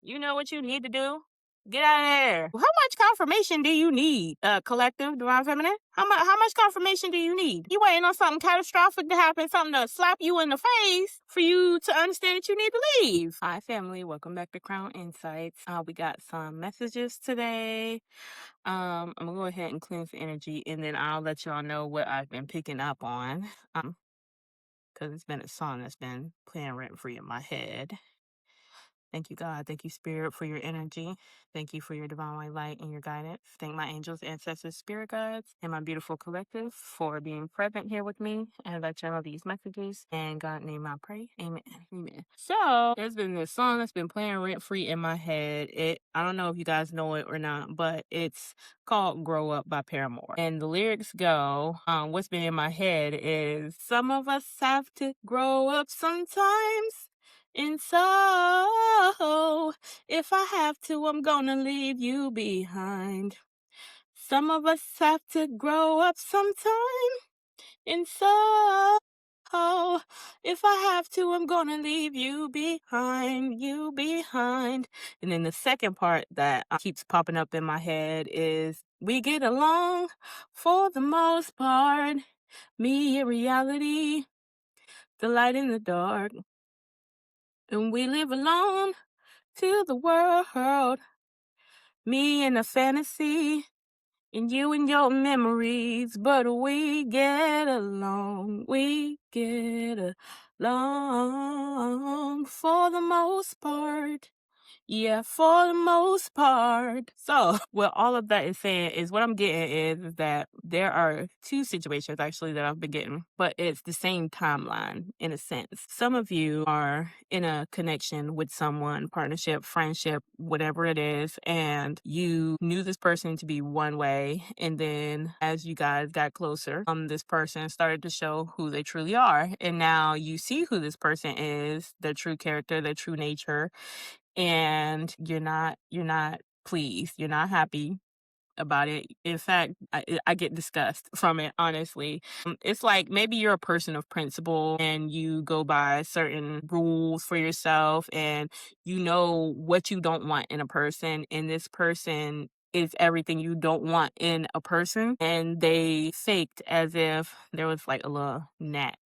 You know what you need to do? Get out of there. How much confirmation do you need, collective, divine feminine? How much confirmation do you need? You waiting on something catastrophic to happen, something to slap you in the face for you to understand that you need to leave. Hi, family. Welcome back to Crown Insights. We got some messages today. I'm gonna go ahead and cleanse the energy, and then I'll let y'all know what I've been picking up on. Because it's been a song that's been playing rent free in my head. Thank you, God. Thank you, Spirit, for your energy. Thank you for your divine white light and your guidance. Thank my angels, ancestors, spirit guides, and my beautiful collective for being present here with me as I channel these messages. And God name I pray. Amen. Amen. So there's been this song that's been playing rent free in my head. I don't know if you guys know it or not, but it's called Grow Up by Paramore. And the lyrics go, what's been in my head is some of us have to grow up sometimes. And so, if I have to, I'm gonna leave you behind. Some of us have to grow up sometime. And so, if I have to, I'm gonna leave you behind, you behind. And then the second part that keeps popping up in my head is we get along for the most part. Me in reality, the light in the dark. And we live alone to the world. Me and a fantasy, and you and your memories. But we get along, we get along for the most part. Yeah, for the most part. So, what all of that is saying is what I'm getting is that there are two situations actually that I've been getting, but it's the same timeline in a sense. Some of you are in a connection with someone, partnership, friendship, whatever it is, and you knew this person to be one way. And then as you guys got closer, this person started to show who they truly are. And now you see who this person is, their true character, their true nature, and you're not pleased, you're not happy about it. In fact, I get disgust from it, honestly. It's like maybe you're a person of principle and you go by certain rules for yourself, and you know what you don't want in a person, and this person is everything you don't want in a person, and they faked as if there was like a little gnat.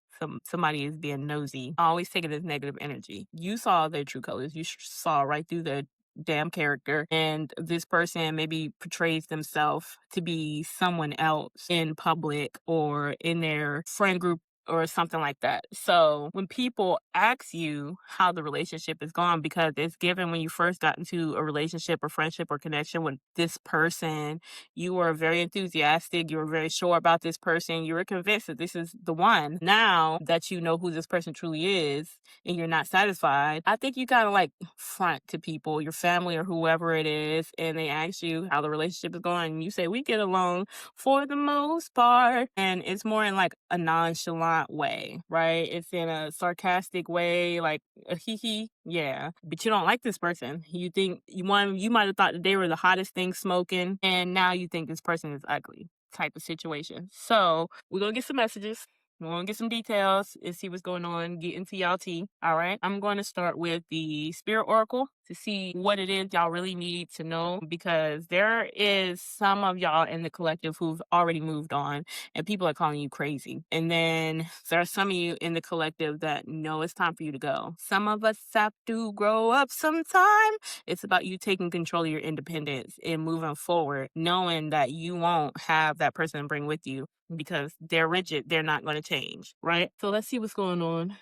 Somebody is being nosy. I always take it as negative energy. You saw their true colors. You saw right through their damn character, and this person maybe portrays themselves to be someone else in public or in their friend group or something like that. So when people ask you how the relationship is gone, because it's given when you first got into a relationship or friendship or connection with this person, you were very enthusiastic, you were very sure about this person, you were convinced that this is the one. Now that you know who this person truly is and you're not satisfied, I think you kind of like front to people, your family or whoever it is, and they ask you how the relationship is going, and you say, we get along for the most part. And it's more in like a nonchalant way, right? It's in a sarcastic way, like a hee hee, yeah. But you don't like this person. You think you might have thought that they were the hottest thing smoking, and now you think this person is ugly type of situation. So we're gonna get some messages. We're going to get some details and see what's going on, get into y'all tea. All right. I'm going to start with the Spirit Oracle to see what it is y'all really need to know, because there is some of y'all in the collective who've already moved on and people are calling you crazy. And then there are some of you in the collective that know it's time for you to go. Some of us have to grow up sometime. It's about you taking control of your independence and moving forward, knowing that you won't have that person to bring with you, because they're rigid, they're not going to change, right? So let's see what's going on.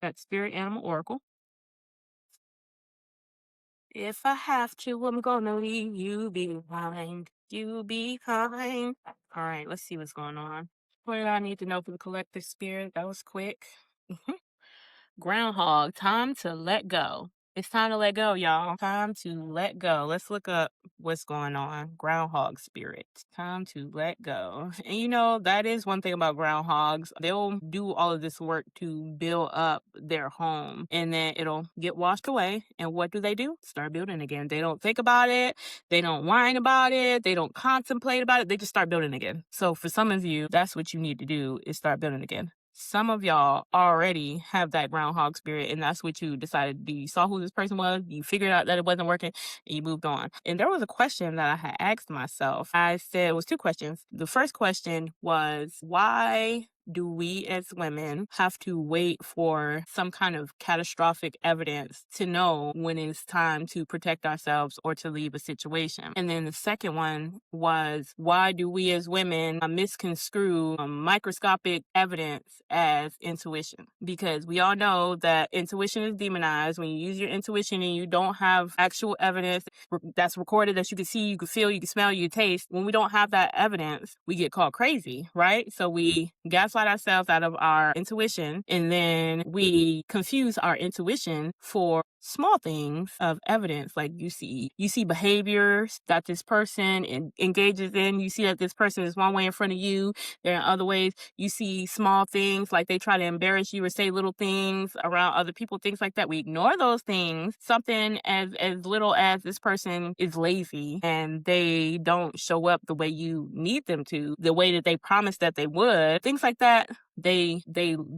That Spirit Animal Oracle. If I have to, I'm gonna leave you behind, you behind. All right, let's see what's going on. What do I need to know for the collective spirit? That was quick. Groundhog, time to let go. It's time to let go, y'all. Time to let go. Let's look up what's going on. Groundhog spirit. Time to let go. And you know, that is one thing about groundhogs. They'll do all of this work to build up their home, and then it'll get washed away. And what do? Start building again. They don't think about it. They don't whine about it. They don't contemplate about it. They just start building again. So for some of you, that's what you need to do, is start building again. some of y'all already have that groundhog spirit, and that's what you decided to do. You saw who this person was, you figured out that it wasn't working, and you moved on. And there was a question that I had asked myself. I said, it was two questions. The first question was, why do we as women have to wait for some kind of catastrophic evidence to know when it's time to protect ourselves or to leave a situation? And then the second one was, why do we as women misconstrue microscopic evidence as intuition? Because we all know that intuition is demonized. When you use your intuition and you don't have actual evidence that's recorded that you can see, you can feel, you can smell, you can taste, when we don't have that evidence, we get called crazy, right? So we gaslight ourselves out of our intuition, and then we confuse our intuition for small things of evidence. Like you see behaviors that this person engages in. You see that this person is one way in front of you. There are other ways. You see small things like they try to embarrass you or say little things around other people, things like that. We ignore those things. Something as little as this person is lazy and they don't show up the way you need them to, the way that they promised that they would, things like that. They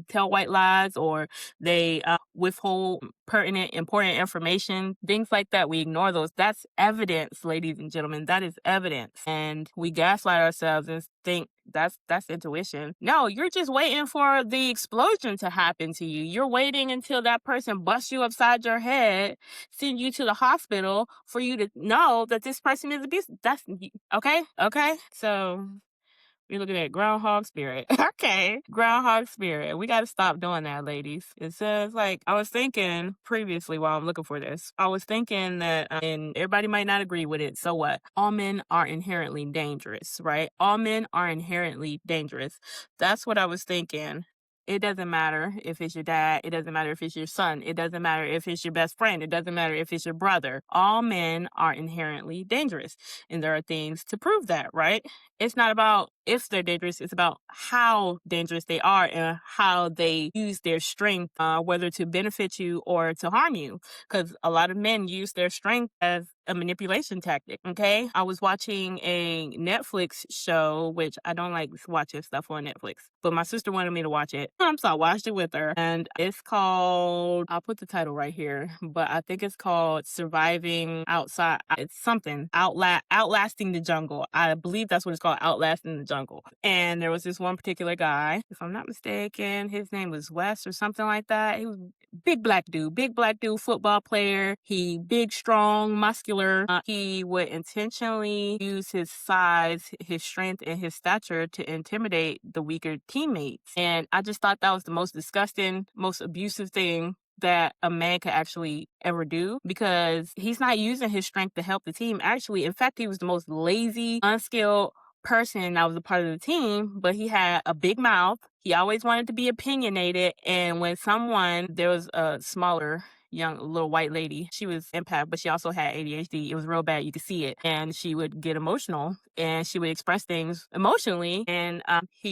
tell white lies, or they withhold pertinent, important information, things like that. We ignore those. That's evidence, ladies and gentlemen. That is evidence. And we gaslight ourselves and think that's intuition. No, you're just waiting for the explosion to happen to you. You're waiting until that person busts you upside your head, send you to the hospital for you to know that this person is abusive. That's okay. Okay. So we looking at groundhog spirit. Okay. Groundhog spirit. We got to stop doing that, ladies. It says, like, I was thinking previously while I'm looking for this, I was thinking that, and everybody might not agree with it. So what? All men are inherently dangerous, right? All men are inherently dangerous. That's what I was thinking. It doesn't matter if it's your dad. It doesn't matter if it's your son. It doesn't matter if it's your best friend. It doesn't matter if it's your brother. All men are inherently dangerous. And there are things to prove that, right? It's not about if they're dangerous. It's about how dangerous they are and how they use their strength, whether to benefit you or to harm you. Because a lot of men use their strength as a manipulation tactic. Okay. I was watching a Netflix show, which I don't like watching stuff on Netflix, but my sister wanted me to watch it. So I watched it with her, and it's called, I'll put the title right here, but I think it's called Surviving Outside. It's something Outlasting the Jungle. I believe that's what it's called, Outlasting the Jungle. And there was this one particular guy, if I'm not mistaken, his name was Wes or something like that. He was big black dude, football player. He big, strong, muscular. He would intentionally use his size, his strength, and his stature to intimidate the weaker teammates. And I just thought that was the most disgusting, most abusive thing that a man could actually ever do, because he's not using his strength to help the team. Actually, in fact, he was the most lazy, unskilled person that was a part of the team, but he had a big mouth. He always wanted to be opinionated. And when there was a smaller young little white lady, she was empath, but she also had ADHD. It was real bad. You could see it. And she would get emotional and she would express things emotionally. And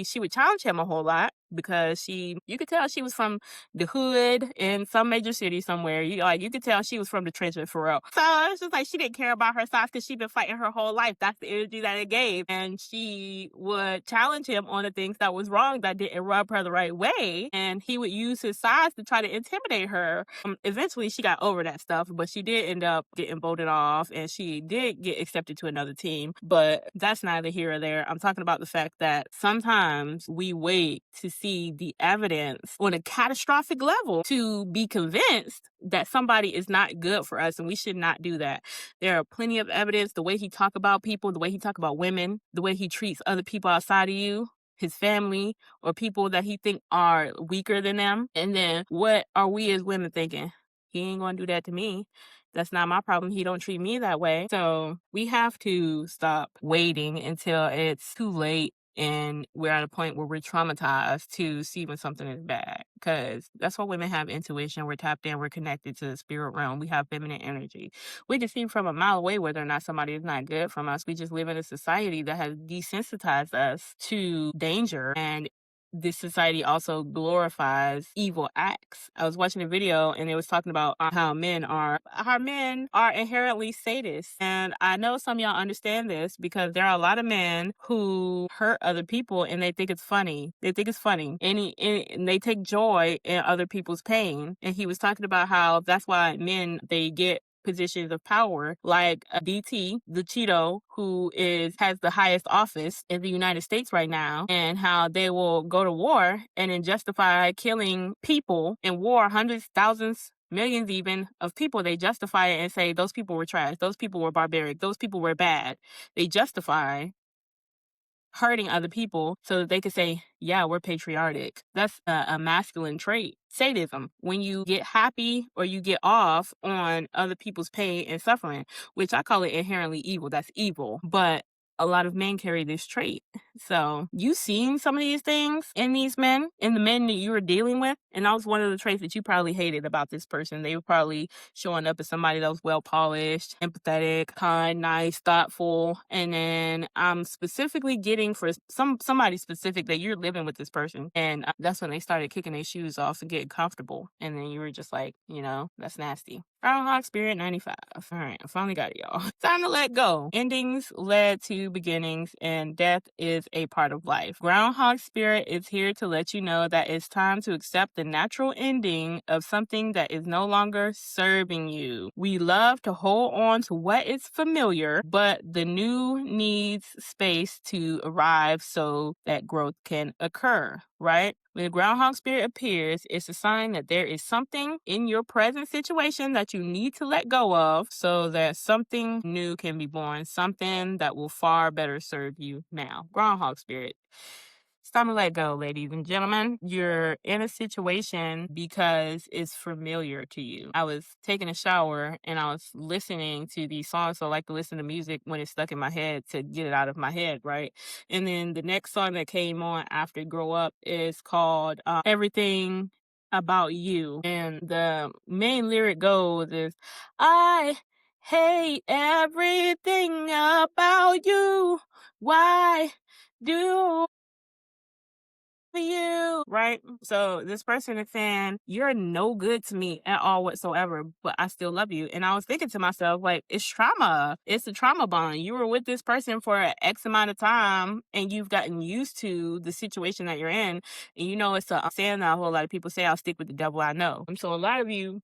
she would challenge him a whole lot, because you could tell she was from the hood in some major city somewhere. You could tell she was from the trenches for real. So it's just like she didn't care about her size because she'd been fighting her whole life. That's the energy that it gave. And she would challenge him on the things that was wrong, that didn't rub her the right way. And he would use his size to try to intimidate her. Eventually, she got over that stuff, but she did end up getting voted off, and she did get accepted to another team. But that's neither here or there. I'm talking about the fact that sometimes we wait to see the evidence on a catastrophic level to be convinced that somebody is not good for us, and we should not do that. There are plenty of evidence, the way he talk about people, the way he talk about women, the way he treats other people outside of you, his family, or people that he think are weaker than them. And then what are we as women thinking? He ain't gonna do that to me. That's not my problem. He don't treat me that way. So we have to stop waiting until it's too late and we're at a point where we're traumatized to see when something is bad, because that's why women have intuition. We're tapped in, we're connected to the spirit realm, we have feminine energy. We can see from a mile away whether or not somebody is not good from us. We just live in a society that has desensitized us to danger, and this society also glorifies evil acts. I was watching a video and it was talking about how men are inherently sadists. And I know some of y'all understand this because there are a lot of men who hurt other people and they think it's funny. They think it's funny. And they take joy in other people's pain. And he was talking about how that's why men, they get positions of power, like DT, the Cheeto, who has the highest office in the United States right now, and how they will go to war and then justify killing people in war, hundreds, thousands, millions even of people. They justify it and say those people were trash, those people were barbaric, those people were bad. They justify hurting other people so that they could say, yeah, we're patriotic. That's a masculine trait. Sadism, when you get happy or you get off on other people's pain and suffering, which I call it inherently evil. That's evil. But a lot of men carry this trait. So you seen some of these things in these men, in the men that you were dealing with. And that was one of the traits that you probably hated about this person. They were probably showing up as somebody that was well polished, empathetic, kind, nice, thoughtful. And then I'm specifically getting for somebody specific that you're living with this person. And that's when they started kicking their shoes off and getting comfortable. And then you were just like, that's nasty. Groundhog Spirit 95. All right, I finally got it, y'all. Time to let go. Endings led to beginnings, and death is a part of life. Groundhog Spirit is here to let you know that it's time to accept the natural ending of something that is no longer serving you. We love to hold on to what is familiar, but the new needs space to arrive so that growth can occur, right? When the groundhog spirit appears, it's a sign that there is something in your present situation that you need to let go of so that something new can be born, something that will far better serve you now. Groundhog spirit. It's time to let go, ladies and gentlemen. You're in a situation because it's familiar to you. I was taking a shower and I was listening to these songs. So I like to listen to music when it's stuck in my head to get it out of my head, right? And then the next song that came on after Grow Up is called Everything About You. And the main lyric goes is, I hate everything about you. Why do you, right? So this person is saying, you're no good to me at all whatsoever, but I still love you. And I was thinking to myself, like, it's trauma. It's a trauma bond. You were with this person for an X amount of time and you've gotten used to the situation that you're in. And it's a saying that a whole lot of people say, I'll stick with the devil I know. And so a lot of you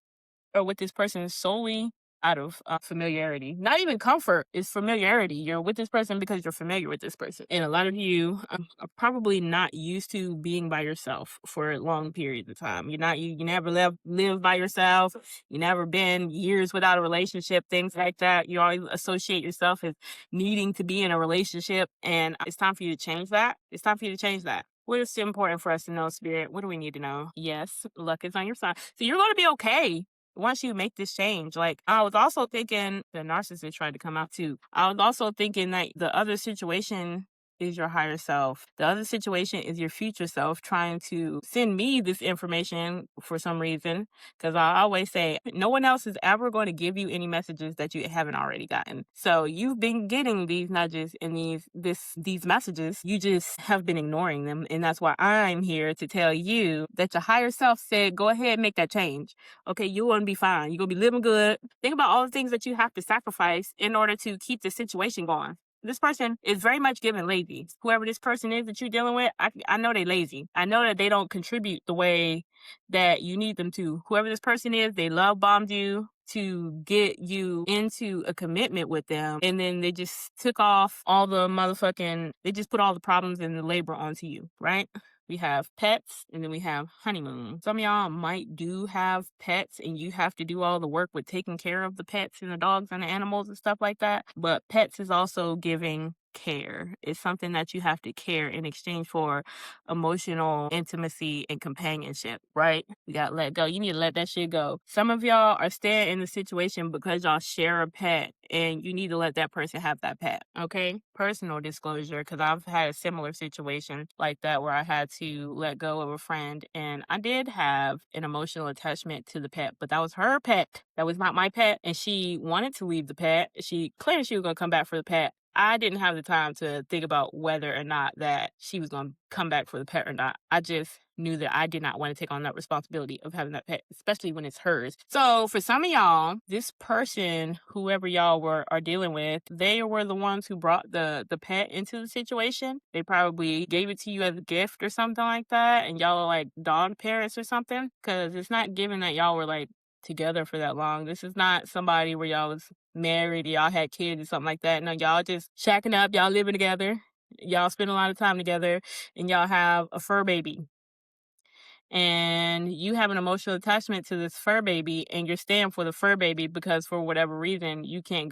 are with this person solely out of familiarity. Not even comfort, is familiarity. You're with this person because you're familiar with this person. And a lot of you are probably not used to being by yourself for long periods of time. You never live by yourself. You never been years without a relationship, things like that. You always associate yourself as needing to be in a relationship. And it's time for you to change that. It's time for you to change that. What is important for us to know, Spirit? What do we need to know? Yes, luck is on your side. So you're going to be okay once you make this change. Like, I was also thinking the narcissist tried to come out too. I was also thinking that the other situation is your higher self. The other situation is your future self trying to send me this information for some reason. Because I always say, no one else is ever going to give you any messages that you haven't already gotten. So you've been getting these nudges and these messages. You just have been ignoring them. And that's why I'm here to tell you that your higher self said, go ahead and make that change. Okay, you're going to be fine. You're going to be living good. Think about all the things that you have to sacrifice in order to keep the situation going. This person is very much given lazy. Whoever this person is that you're dealing with, I know they're lazy. I know that they don't contribute the way that you need them to. Whoever this person is, they love bombed you to get you into a commitment with them. And then they just took off all the they just put all the problems and the labor onto you, right? We have pets, and then we have honeymoon. Some of y'all might have pets, and you have to do all the work with taking care of the pets and the dogs and the animals and stuff like that. But pets is also giving care. It's something that you have to care in exchange for emotional intimacy and companionship, right? You gotta let go. You need to let that shit go. Some of y'all are staying in the situation because y'all share a pet and you need to let that person have that pet, okay? Personal disclosure, because I've had a similar situation like that where I had to let go of a friend, and I did have an emotional attachment to the pet, but that was her pet. That was not my pet, and she wanted to leave the pet. She claimed she was going to come back for the pet. I didn't have the time to think about whether or not that she was going to come back for the pet or not. I just knew that I did not want to take on that responsibility of having that pet, especially when it's hers. So for some of y'all, this person, whoever y'all are dealing with, they were the ones who brought the pet into the situation. They probably gave it to you as a gift or something like that, and y'all are like dog parents or something, because it's not given that y'all were like together for that long. This is not somebody where y'all was married, y'all had kids or something like that. No, y'all just shacking up, y'all living together, y'all spend a lot of time together, and y'all have a fur baby. And you have an emotional attachment to this fur baby, and you're staying for the fur baby because for whatever reason you can't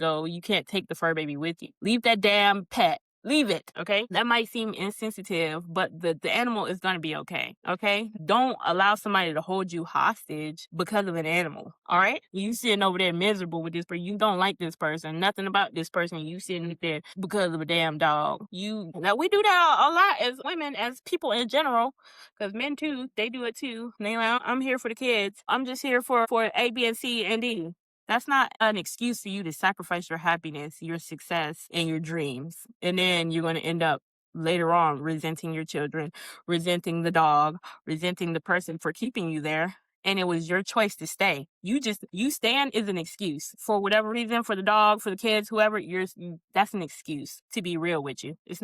take the fur baby with you. Leave that damn pet. Leave it, okay? That might seem insensitive, but the animal is gonna be okay, okay? Don't allow somebody to hold you hostage because of an animal, all right? You sitting over there miserable with this person. You don't like this person, nothing about this person. You sitting there because of a damn dog. Now we do that a lot as women, as people in general, because men too, they do it too. They like, I'm here for the kids. I'm just here for A, B, and C, and D. That's not an excuse for you to sacrifice your happiness, your success, and your dreams. And then you're going to end up later on resenting your children, resenting the dog, resenting the person for keeping you there. And it was your choice to stay. You stand is an excuse for whatever reason, for the dog, for the kids, whoever. That's an excuse, to be real with you. It's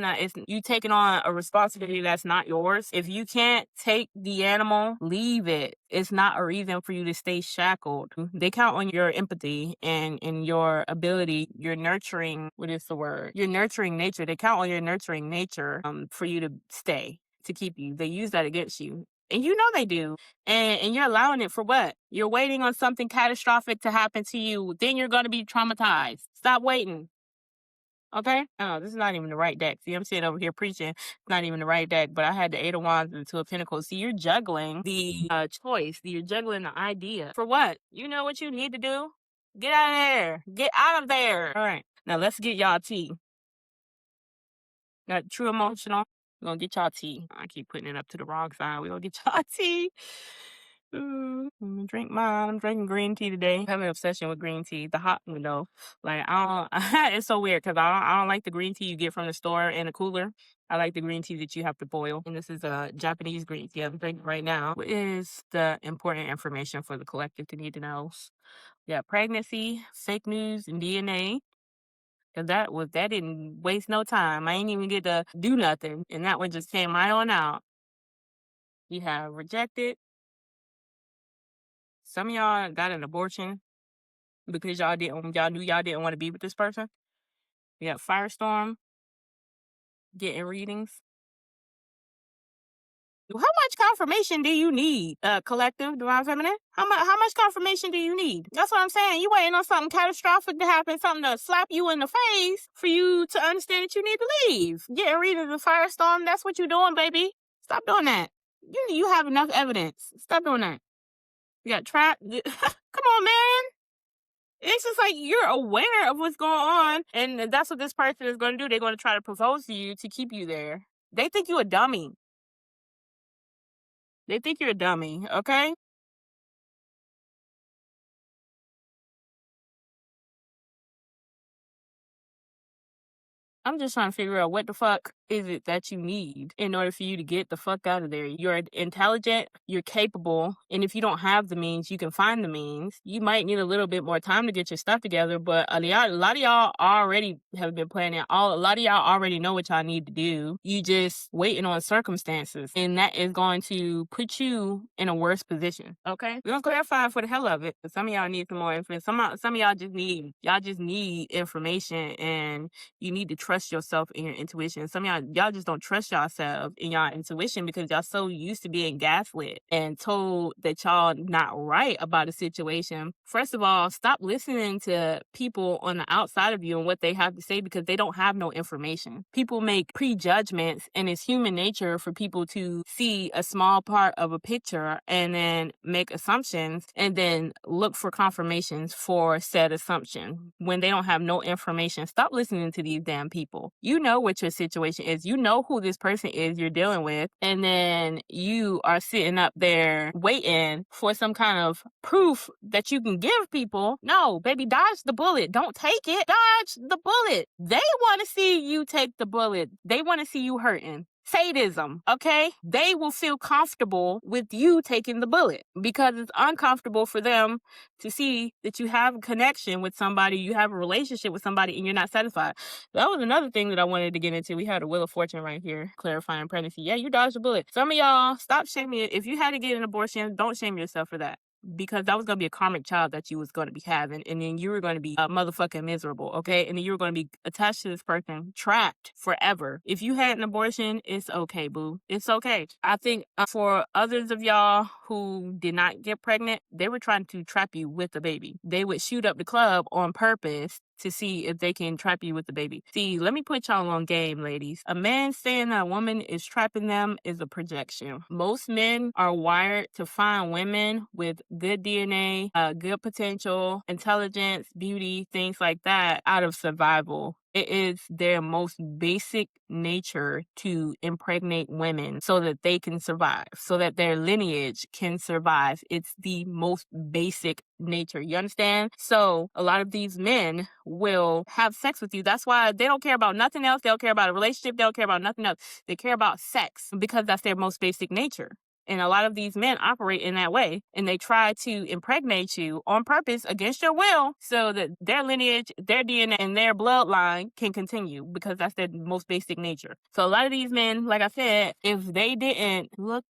you taking on a responsibility that's not yours. If you can't take the animal, leave it. It's not a reason for you to stay shackled. They count on your empathy and your ability, your nurturing. What is the word? Your nurturing nature. They count on your nurturing nature for you to stay, to keep you. They use that against you. And you know they do. And you're allowing it for what? You're waiting on something catastrophic to happen to you. Then you're going to be traumatized. Stop waiting. Okay? Oh, this is not even the right deck. See, I'm sitting over here preaching. It's not even the right deck, but I had the 8 of Wands and the 2 of Pentacles. See, you're juggling the choice. You're juggling the idea. For what? You know what you need to do? Get out of there. Get out of there. All right. Now let's get y'all tea. Got true emotional. We're going to get y'all tea. I keep putting it up to the wrong side. We're going to get y'all tea. I'm gonna drink mine. I'm drinking green tea today. I have an obsession with green tea. The hot one though. Like I don't. It's so weird because I don't like the green tea you get from the store in a cooler. I like the green tea that you have to boil. And this is a Japanese green tea I'm drinking right now. What is the important information for the collective to need to know? Yeah, pregnancy, fake news, and DNA. Cause that didn't waste no time. I ain't even get to do nothing, and that one just came right on out. You have rejected. Some of y'all got an abortion because y'all knew y'all didn't want to be with this person. We got firestorm, getting readings. How much confirmation do you need, collective, divine feminine? How much confirmation do you need? That's what I'm saying. You waiting on something catastrophic to happen, something to slap you in the face for you to understand that you need to leave. Getting readings of firestorm, that's what you're doing, baby. Stop doing that. You have enough evidence. Stop doing that. You got trapped. Come on, man. It's just like you're aware of what's going on, and that's what this person is going to do. They're going to try to propose to you to keep you there. They think you're a dummy. They think you're a dummy, okay? I'm just trying to figure out what the fuck is it that you need in order for you to get the fuck out of there. You're intelligent, you're capable, and if you don't have the means, you can find the means. You might need a little bit more time to get your stuff together, but a lot of y'all already have been planning. A lot of y'all already know what y'all need to do. You just waiting on circumstances, and that is going to put you in a worse position. Okay, we're gonna clarify for the hell of it. Some of y'all need some more information. Some of y'all just need information, and you need to trust yourself and your intuition. Some of y'all just don't trust yourself and y'all intuition because y'all so used to being gaslit and told that y'all not right about a situation. First of all, stop listening to people on the outside of you and what they have to say because they don't have no information. People make prejudgments, and it's human nature for people to see a small part of a picture and then make assumptions and then look for confirmations for said assumption when they don't have no information. Stop listening to these damn people. people. You know what your situation is. You know who this person is you're dealing with. And then you are sitting up there waiting for some kind of proof that you can give people. No, baby, dodge the bullet. Don't take it. Dodge the bullet. They want to see you take the bullet. They want to see you hurting. Sadism, okay? They will feel comfortable with you taking the bullet because it's uncomfortable for them to see that you have a connection with somebody, you have a relationship with somebody, and you're not satisfied. That was another thing that I wanted to get into. We had a Wheel of Fortune right here, clarifying pregnancy. Yeah, you dodged a bullet. Some of y'all, stop shaming it. If you had to get an abortion, don't shame yourself for that. Because that was going to be a karmic child that you was going to be having, and then you were going to be motherfucking miserable, okay? And then you were going to be attached to this person, trapped forever. If you had an abortion, it's okay, boo. It's okay. I think for others of y'all who did not get pregnant, they were trying to trap you with the baby. They would shoot up the club on purpose to see if they can trap you with the baby. See, let me put y'all on game, ladies. A man saying that a woman is trapping them is a projection. Most men are wired to find women with good DNA, good potential, intelligence, beauty, things like that out of survival. It is their most basic nature to impregnate women so that they can survive, so that their lineage can survive. It's the most basic nature. You understand? So a lot of these men will have sex with you. That's why they don't care about nothing else. They don't care about a relationship. They don't care about nothing else. They care about sex because that's their most basic nature. And a lot of these men operate in that way, and they try to impregnate you on purpose against your will so that their lineage, their DNA, and their bloodline can continue because that's their most basic nature. So a lot of these men, like I said, if they didn't look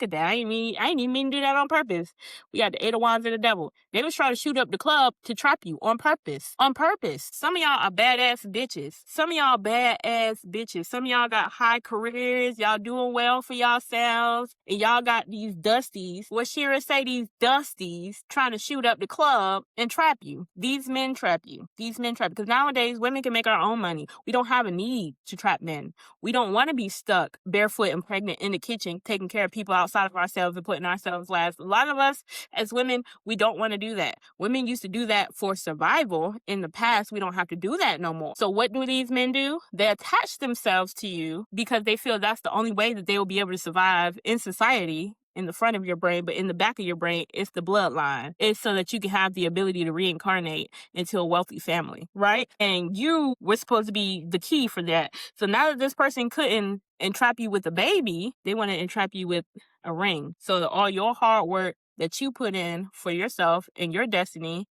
at that, I ain't even mean to do that on purpose. We got the 8 of Wands and the Devil. They was trying to shoot up the club to trap you on purpose. On purpose. Some of y'all are badass bitches. Some of y'all badass bitches. Some of y'all got high careers. Y'all doing well for yourselves, and y'all got these dusties, what Shira say, these dusties trying to shoot up the club and trap you. These men trap you. These men trap you. Because nowadays, women can make our own money. We don't have a need to trap men. We don't want to be stuck barefoot and pregnant in the kitchen, taking care of people outside of ourselves and putting ourselves last. A lot of us as women, we don't want to do that. Women used to do that for survival in the past. We don't have to do that no more. So what do these men do? They attach themselves to you because they feel that's the only way that they will be able to survive in society. In the front of your brain, but in the back of your brain, it's the bloodline. It's so that you can have the ability to reincarnate into a wealthy family, right? And you were supposed to be the key for that. So now that this person couldn't entrap you with a baby, they want to entrap you with a ring. So that all your hard work that you put in for yourself and your destiny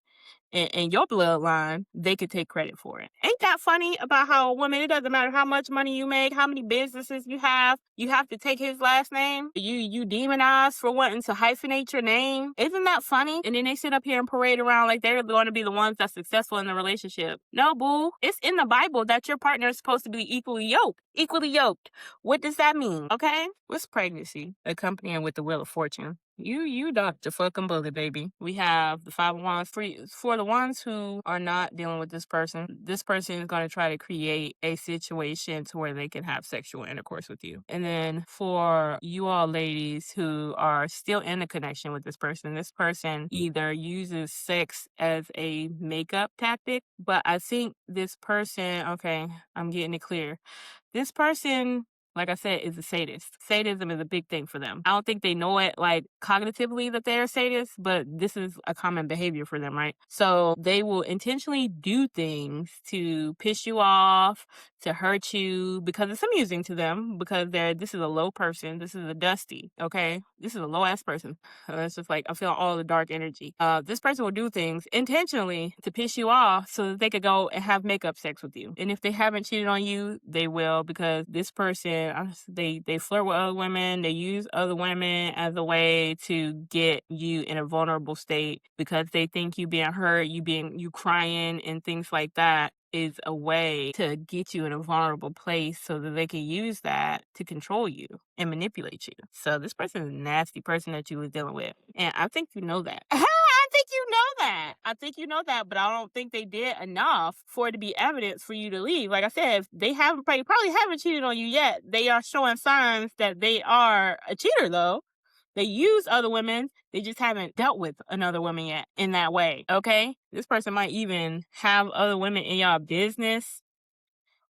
and your bloodline, they could take credit for it. Ain't that funny about how a woman, it doesn't matter how much money you make, how many businesses you have to take his last name. You demonize for wanting to hyphenate your name. Isn't that funny? And then they sit up here and parade around like they're going to be the ones that's successful in the relationship. No, boo. It's in the Bible that your partner is supposed to be equally yoked. Equally yoked. What does that mean? Okay? What's pregnancy accompanying with the Wheel of Fortune? You dodged the fucking bullet, baby. We have the 5 of Wands. For the ones who are not dealing with this person is going to try to create a situation to where they can have sexual intercourse with you. And then for you all ladies who are still in a connection with this person either uses sex as a makeup tactic, but I think this person, okay, I'm getting it clear. This person, like I said, is a sadist. Sadism is a big thing for them. I don't think they know it like cognitively that they're sadists, but this is a common behavior for them, right? So they will intentionally do things to piss you off, to hurt you, because it's amusing to them, because this is a low person. This is a dusty, okay? This is a low ass person. It's just like, I feel all the dark energy. This person will do things intentionally to piss you off so that they could go and have makeup sex with you. And if they haven't cheated on you, they will, because this person, they flirt with other women. They use other women as a way to get you in a vulnerable state, because they think you being hurt, you crying and things like that is a way to get you in a vulnerable place so that they can use that to control you and manipulate you. So this person is a nasty person that you was dealing with. And I think you know that. I think you know that, but I don't think they did enough for it to be evidence for you to leave. Like I said, if they probably haven't cheated on you yet. They are showing signs that they are a cheater, though. They use other women. They just haven't dealt with another woman yet in that way, okay? This person might even have other women in y'all business,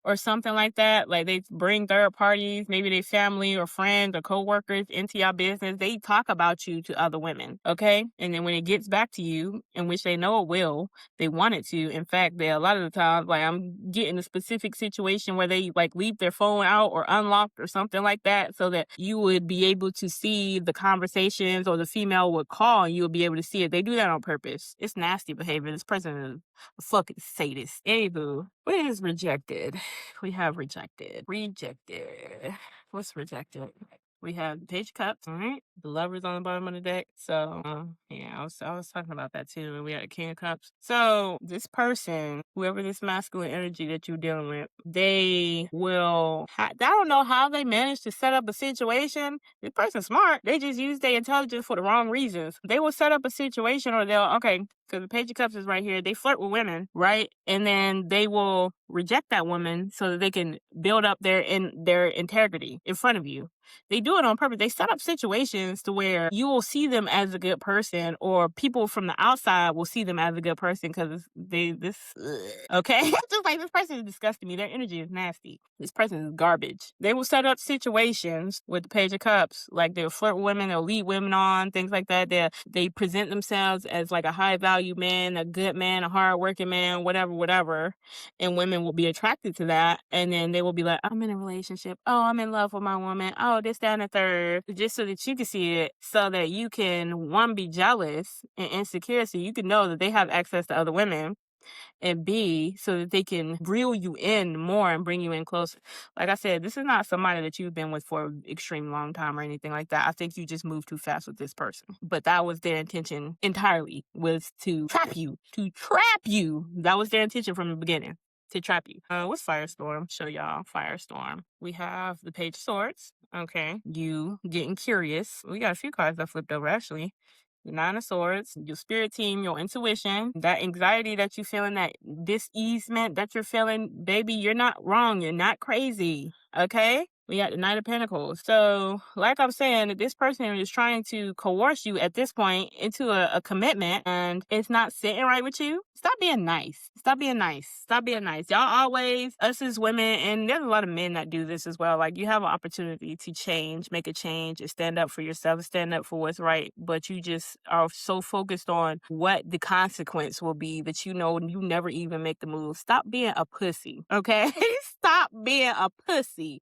or something like that. Like they bring third parties, maybe their family or friends or coworkers into your business. They talk about you to other women, okay? And then when it gets back to you, in which they know it will, they want it to. In fact, they a lot of the times, like I'm getting a specific situation where they like leave their phone out or unlocked or something like that, so that you would be able to see the conversations, or the female would call and you would be able to see it. They do that on purpose. It's nasty behavior. This person is a fucking sadist. Anywho, what is rejected? We have rejected. Rejected. What's rejected? We have the Page of Cups, all right? The Lovers on the bottom of the deck. So, yeah, I was talking about that too. And we had the King of Cups. So, this person, whoever this masculine energy that you're dealing with, they will, I don't know how they manage to set up a situation. This person's smart. They just use their intelligence for the wrong reasons. They will set up a situation, or they'll, okay, because the Page of Cups is right here. They flirt with women, right? And then they will reject that woman so that they can build up their integrity in front of you. They do it on purpose. They set up situations to where you will see them as a good person, or people from the outside will see them as a good person because okay? Just like, this person is disgusting me. Their energy is nasty. This person is garbage. They will set up situations with the Page of Cups, like they'll flirt with women, they'll lead women on, things like that. They present themselves as like a high value man, a good man, a hard working man, whatever. And women will be attracted to that. And then they will be like, I'm in a relationship. Oh, I'm in love with my woman. Oh, this, that, and the third. Just so that you can see it, so that you can, one, be jealous and insecure, so you can know that they have access to other women. And B, so that they can reel you in more and bring you in closer. Like I said, this is not somebody that you've been with for an extreme long time or anything like that. I think you just moved too fast with this person. But that was their intention entirely, was to trap you. To trap you. That was their intention from the beginning. To trap you. What's Firestorm? Show y'all Firestorm. We have the Page of Swords. Okay. You getting curious. We got a few cards that flipped over, actually. The Nine of Swords, your spirit team, your intuition, that anxiety that you're feeling, that dis-easement that you're feeling, baby, you're not wrong. You're not crazy. Okay? We got the Knight of Pentacles. So, like I'm saying, this person is trying to coerce you at this point into a commitment, and it's not sitting right with you. Stop being nice. Stop being nice. Stop being nice. Y'all always, us as women, and there's a lot of men that do this as well. Like, you have an opportunity to change, make a change, and stand up for yourself, stand up for what's right. But you just are so focused on what the consequence will be that you know you never even make the move. Stop being a pussy, okay? Stop being a pussy.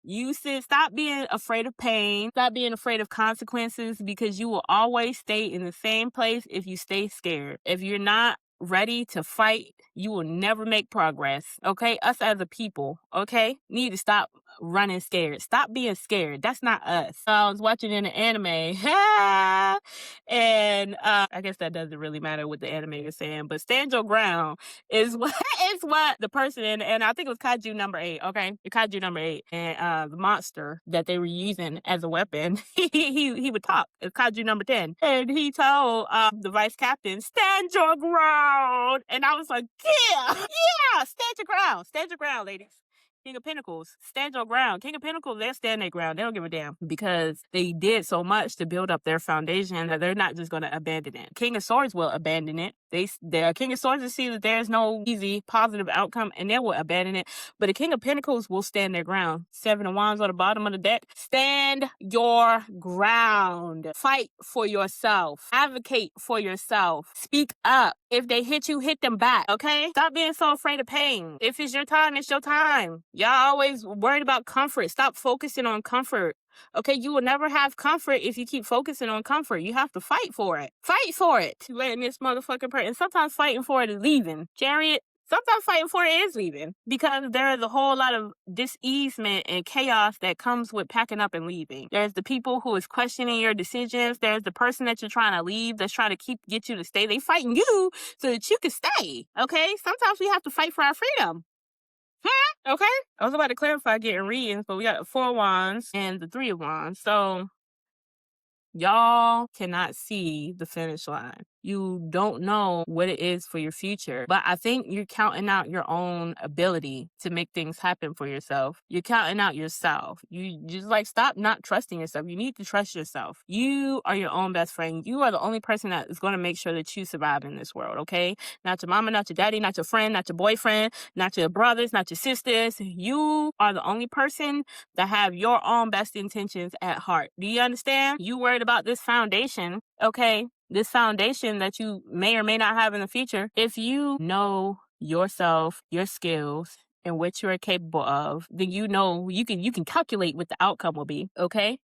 Stop being afraid of pain. Stop being afraid of consequences, because you will always stay in the same place if you stay scared. If you're not ready to fight, you will never make progress. Okay? Us as a people, okay, need to stop running scared. Stop being scared. That's not us. I was watching in an anime, and I guess that doesn't really matter what the anime is saying, but stand your ground is what is what the person and I think it was Kaiju number 8. Okay, the Kaiju number 8, and the monster that they were using as a weapon, he would talk. It's Kaiju number 10, and he told the vice captain, stand your ground, and I was like, yeah, stand your ground, ladies. King of Pentacles, stand your ground. King of Pentacles, they'll stand their ground. They don't give a damn, because they did so much to build up their foundation that they're not just going to abandon it. King of Swords will abandon it. The King of Swords will see that there's no easy, positive outcome, and they will abandon it. But the King of Pentacles will stand their ground. 7 of Wands on the bottom of the deck. Stand your ground. Fight for yourself. Advocate for yourself. Speak up. If they hit you, hit them back, okay? Stop being so afraid of pain. If it's your time, it's your time. Y'all always worried about comfort. Stop focusing on comfort. Okay, you will never have comfort if you keep focusing on comfort. You have to fight for it. Fight for it. Letting this motherfucking person. And sometimes fighting for it is leaving. Chariot. Sometimes fighting for it is leaving, because there is a whole lot of dis-easement and chaos that comes with packing up and leaving. There's the people who is questioning your decisions. There's the person that you're trying to leave that's trying to get you to stay. They fighting you so that you can stay. Okay? Sometimes we have to fight for our freedom. Okay? I was about to clarify getting readings, but we got the 4 of Wands and the 3 of Wands. So y'all cannot see the finish line. You don't know what it is for your future. But I think you're counting out your own ability to make things happen for yourself. You're counting out yourself. You just like stop not trusting yourself. You need to trust yourself. You are your own best friend. You are the only person that is going to make sure that you survive in this world, okay? Not your mama, not your daddy, not your friend, not your boyfriend, not your brothers, not your sisters. You are the only person that have your own best intentions at heart. Do you understand? You worried about this foundation, okay? This foundation that you may or may not have in the future. If you know yourself, your skills, and what you are capable of, then you know you can calculate what the outcome will be, okay?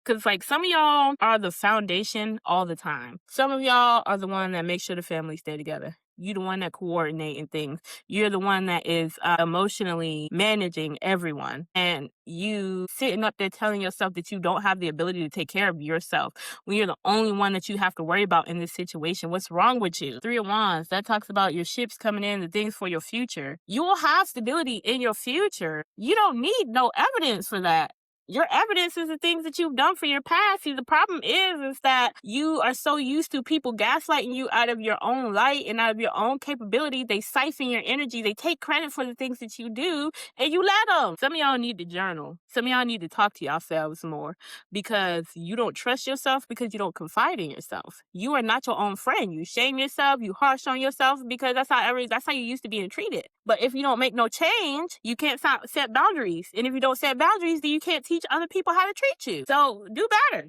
Because, like, some of y'all are the foundation all the time. Some of y'all are the one that makes sure the family stay together. You're the one that coordinating things. You're the one that is emotionally managing everyone. And you sitting up there telling yourself that you don't have the ability to take care of yourself when you're the only one that you have to worry about in this situation. What's wrong with you? Three of Wands, that talks about your ships coming in, the things for your future. You will have stability in your future. You don't need no evidence for that. Your evidence is the things that you've done for your past. See, the problem is that you are so used to people gaslighting you out of your own light and out of your own capability. They siphon your energy. They take credit for the things that you do, and you let them. Some of y'all need to journal. Some of y'all need to talk to yourselves more because you don't trust yourself because you don't confide in yourself. You are not your own friend. You shame yourself. You harsh on yourself because that's how you used to being treated. But if you don't make no change, you can't set boundaries. And if you don't set boundaries, then you can't teach other people how to treat you. So do better.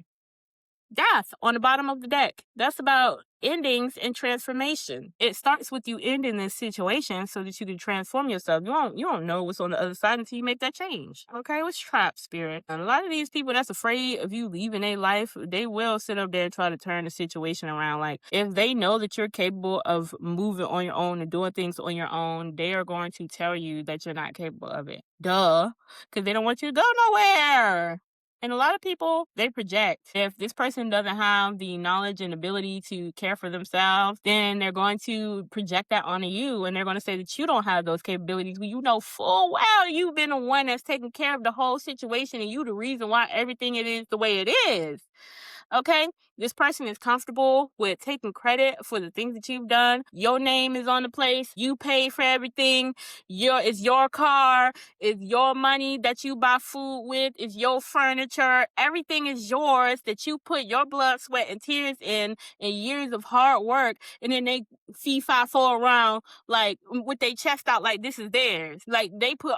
Death on the bottom of the deck. That's about endings and transformation. It starts with you ending this situation so that you can transform yourself. You don't know what's on the other side until you make that change. Okay, what's trap spirit? And a lot of these people that's afraid of you leaving their life, they will sit up there and try to turn the situation around. Like, if they know that you're capable of moving on your own and doing things on your own, they are going to tell you that you're not capable of it. Duh. Because they don't want you to go nowhere. And a lot of people, they project. If this person doesn't have the knowledge and ability to care for themselves, then they're going to project that onto you. And they're going to say that you don't have those capabilities. When you know full well you've been the one that's taking care of the whole situation and you the reason why everything it is the way it is. Okay? This person is comfortable with taking credit for the things that you've done. Your name is on the place. You pay for everything. It's your car. It's your money that you buy food with. It's your furniture. Everything is yours that you put your blood, sweat, and tears in and years of hard work. And then they fee-fi-fo around like with their chest out like this is theirs. Like they put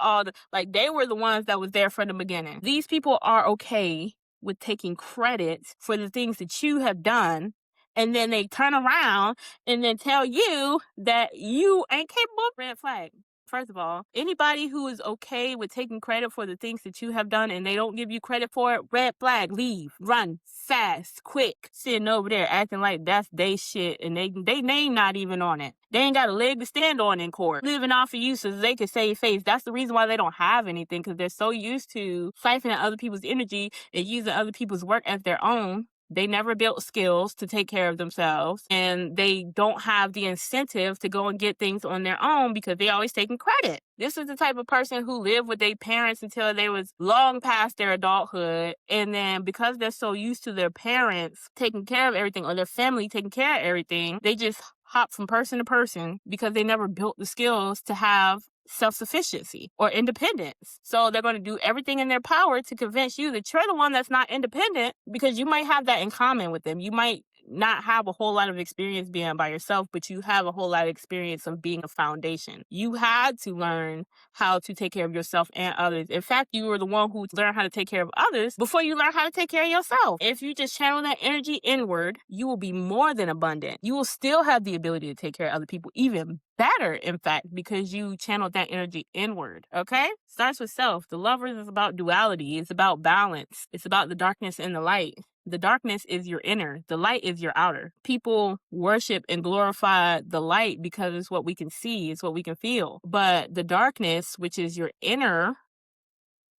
like they were the ones that was there from the beginning. These people are okay with taking credit for the things that you have done, and then they turn around and then tell you that you ain't capable. Red flag. First of all, anybody who is okay with taking credit for the things that you have done and they don't give you credit for it, red flag, leave, run, fast, quick, sitting over there acting like that's they shit and they name not even on it. They ain't got a leg to stand on in court, living off of you so they can save face. That's the reason why they don't have anything, because they're so used to siphoning other people's energy and using other people's work as their own. They never built skills to take care of themselves, and they don't have the incentive to go and get things on their own because they always taking credit. This is the type of person who lived with their parents until they was long past their adulthood, and then because they're so used to their parents taking care of everything or their family taking care of everything, they just hop from person to person because they never built the skills to have self-sufficiency or independence. So they're going to do everything in their power to convince you that you're the one that's not independent, because you might have that in common with them. You might not have a whole lot of experience being by yourself, but you have a whole lot of experience of being a foundation. You had to learn how to take care of yourself and others. In fact, you were the one who learned how to take care of others before you learned how to take care of yourself. If you just channel that energy inward, you will be more than abundant. You will still have the ability to take care of other people, even better, in fact, because you channeled that energy inward, okay? Starts with self. The Lovers is about duality. It's about balance. It's about the darkness and the light. The darkness is your inner. The light is your outer. People worship and glorify the light because it's what we can see. It's what we can feel. But the darkness, which is your inner,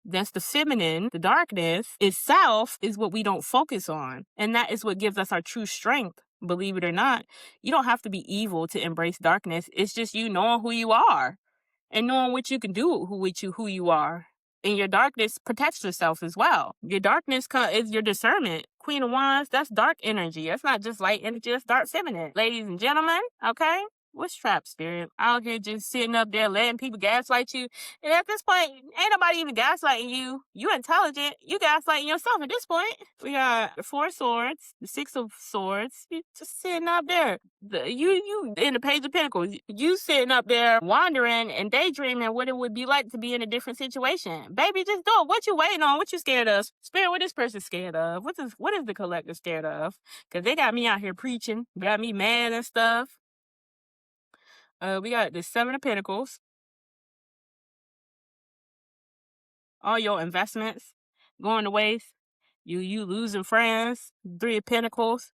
that's the feminine, the darkness itself is what we don't focus on. And that is what gives us our true strength. Believe it or not, you don't have to be evil to embrace darkness. It's just you knowing who you are and knowing what you can do with who you are. And your darkness protects yourself as well. Your darkness is your discernment. Queen of Wands, that's dark energy. That's not just light energy, that's dark feminine. Ladies and gentlemen, okay? What's trap spirit? Out here just sitting up there letting people gaslight you. And at this point, ain't nobody even gaslighting you. You intelligent. You gaslighting yourself at this point. We got the 4 swords, the 6 of swords. You just sitting up there. You in the Page of Pentacles. You sitting up there wandering and daydreaming what it would be like to be in a different situation. Baby, just do it. What you waiting on? What you scared of? Spirit, what this person scared of? What is the collective scared of? Because they got me out here preaching. Got me mad and stuff. We got the 7 of Pentacles. All your investments going to waste. You losing friends. 3 of Pentacles.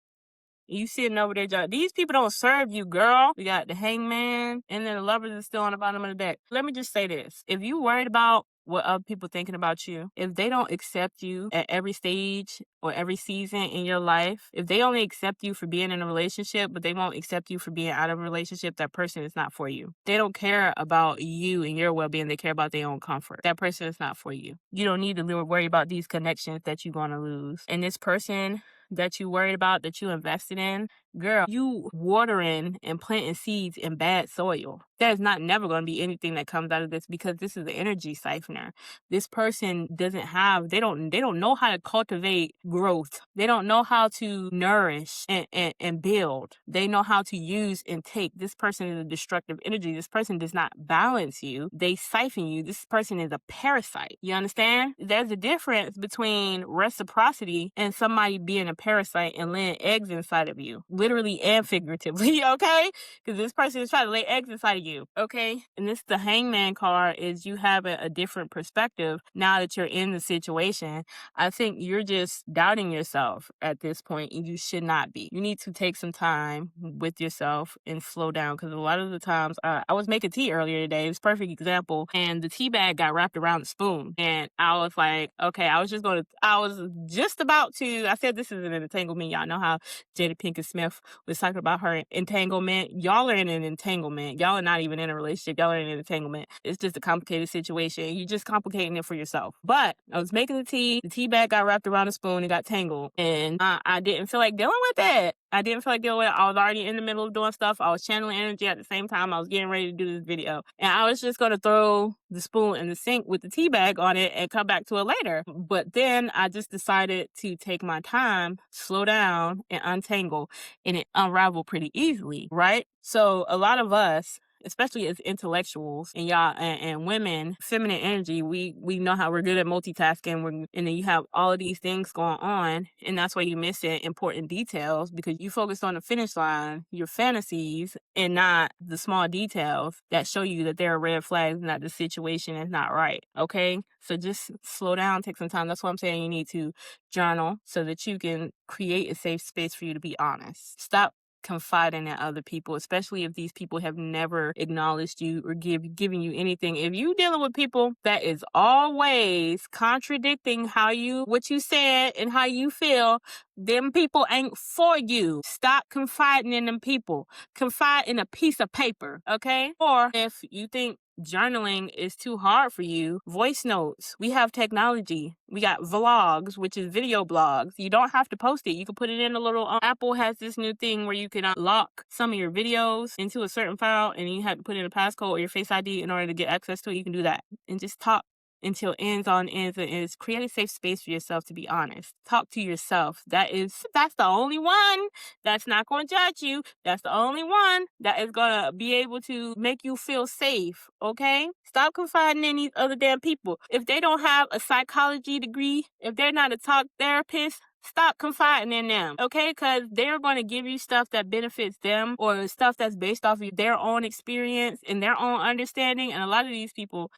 You sitting over there. These people don't serve you, girl. We got the Hangman. And then the Lovers is still on the bottom of the deck. Let me just say this. If you worried about what other people thinking about you, if they don't accept you at every stage or every season in your life, if they only accept you for being in a relationship, but they won't accept you for being out of a relationship, that person is not for you. They don't care about you and your well-being. They care about their own comfort. That person is not for you. You don't need to worry about these connections that you're going to lose. And this person that you worried about, that you invested in, girl, you watering and planting seeds in bad soil. There's not never going to be anything that comes out of this, because this is the energy siphoner. This person doesn't have, they don't know how to cultivate growth. They don't know how to nourish and build. They know how to use and take. This person is a destructive energy. This person does not balance you. They siphon you. This person is a parasite. You understand? There's a difference between reciprocity and somebody being a parasite and laying eggs inside of you, literally and figuratively, okay? Because this person is trying to lay eggs inside of you, okay? And this, the Hangman card, is you have a different perspective now that you're in the situation. I think you're just doubting yourself at this point, and you should not be. You need to take some time with yourself and slow down, because a lot of the times, I was making tea earlier today. It's a perfect example. And the tea bag got wrapped around the spoon. And I was like, okay, I was just about to, I said this is an entanglement. Y'all know how Jada Pinkett Smith was talking about her entanglement. Y'all are in an entanglement. Y'all are not even in a relationship. Y'all are in an entanglement. It's just a complicated situation. You're just complicating it for yourself. But I was making the tea bag got wrapped around the spoon and got tangled. And I didn't feel like dealing with it. I didn't feel like dealing with it. I was already in the middle of doing stuff. I was channeling energy at the same time. I was getting ready to do this video. And I was just going to throw the spoon in the sink with the tea bag on it and come back to it later. But then I just decided to take my time, slow down, and untangle. And it unraveled pretty easily, right? So a lot of us, especially as intellectuals and y'all and women, feminine energy, we know how we're good at multitasking. And then you have all of these things going on, and that's why you miss important details, because you focus on the finish line, your fantasies, and not the small details that show you that there are red flags and that the situation is not right. Okay, so just slow down, take some time. That's why I'm saying you need to journal so that you can create a safe space for you to be honest. Stop confiding in other people, especially if these people have never acknowledged you or giving you anything. If you dealing with people that is always contradicting what you said and how you feel, them people ain't for you. Stop confiding in them people. Confide in a piece of paper, okay? Or if you think journaling is too hard for you, voice notes. We have technology. We got vlogs, which is video blogs. You don't have to post it. You can put it in a little, Apple has this new thing where you can lock some of your videos into a certain file, and you have to put in a passcode or your Face ID in order to get access to it. You can do that and just talk until ends on ends, and is create a safe space for yourself to be honest. Talk to yourself. That's the only one that's not going to judge you. That's the only one that is going to be able to make you feel safe, okay? Stop confiding in these other damn people. If they don't have a psychology degree, if they're not a talk therapist, stop confiding in them, okay? Because they're going to give you stuff that benefits them, or stuff that's based off of their own experience and their own understanding. And a lot of these people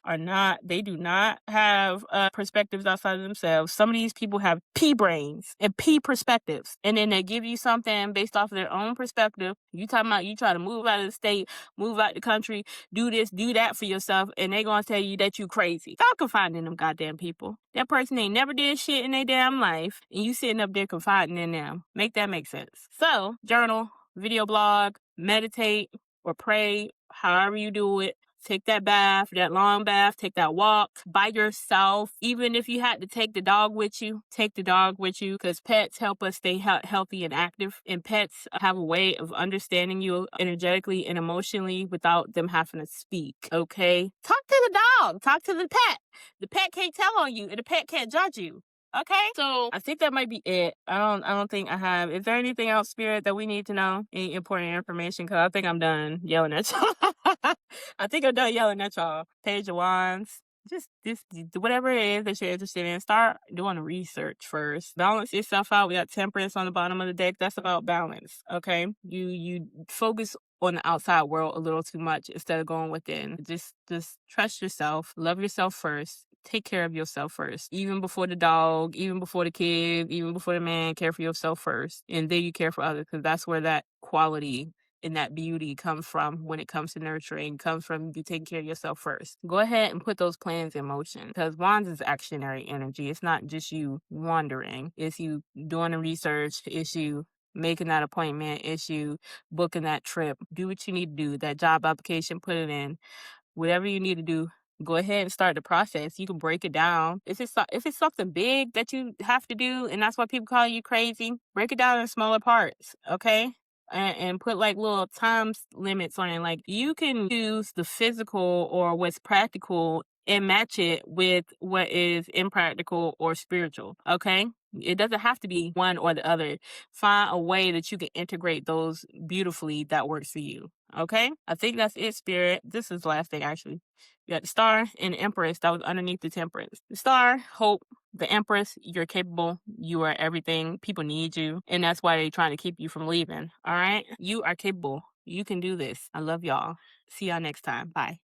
they do not have perspectives outside of themselves. Some of these people have pea brains and pea perspectives. And then they give you something based off of their own perspective. You talking about you try to move out of the state, move out the country, do this, do that for yourself, and they going to tell you that you crazy. Stop confiding in them goddamn people. That person ain't never did shit in their damn life, and you sitting up there confiding in them. Make that make sense. So, journal, video blog, meditate, or pray, however you do it. Take that bath, that long bath, take that walk by yourself. Even if you had to take the dog with you, take the dog with you, because pets help us stay healthy and active. And pets have a way of understanding you energetically and emotionally without them having to speak. Okay? Talk to the dog, talk to the pet. The pet can't tell on you, and the pet can't judge you. Okay, so I think that might be it. I don't think I have. Is there anything else, Spirit, that we need to know? Any important information? Because I think I'm done yelling at y'all. I think I'm done yelling at y'all. Page of Wands. Just whatever it is that you're interested in, start doing the research first. Balance yourself out. We got Temperance on the bottom of the deck. That's about balance. Okay, you focus on the outside world a little too much instead of going within. Just trust yourself. Love yourself first. Take care of yourself first. Even before the dog, even before the kid, even before the man, care for yourself first. And then you care for others, because that's where that quality and that beauty comes from when it comes to nurturing, comes from you taking care of yourself first. Go ahead and put those plans in motion, because Wands is actionary energy. It's not just you wondering. It's you doing the research. It's you making that appointment. It's you booking that trip. Do what you need to do. That job application, put it in. Whatever you need to do, go ahead and start the process. You can break it down. If it's something big that you have to do, and that's why people call you crazy, break it down in smaller parts, okay? And put like little time limits on it. Like, you can use the physical or what's practical and match it with what is impractical or spiritual, okay? It doesn't have to be one or the other. Find a way that you can integrate those beautifully that works for you. Okay? I think that's it, Spirit. This is the last thing, actually. You got the Star and the Empress that was underneath the Temperance. The Star, hope. The Empress, you're capable. You are everything. People need you. And that's why they're trying to keep you from leaving. All right? You are capable. You can do this. I love y'all. See y'all next time. Bye.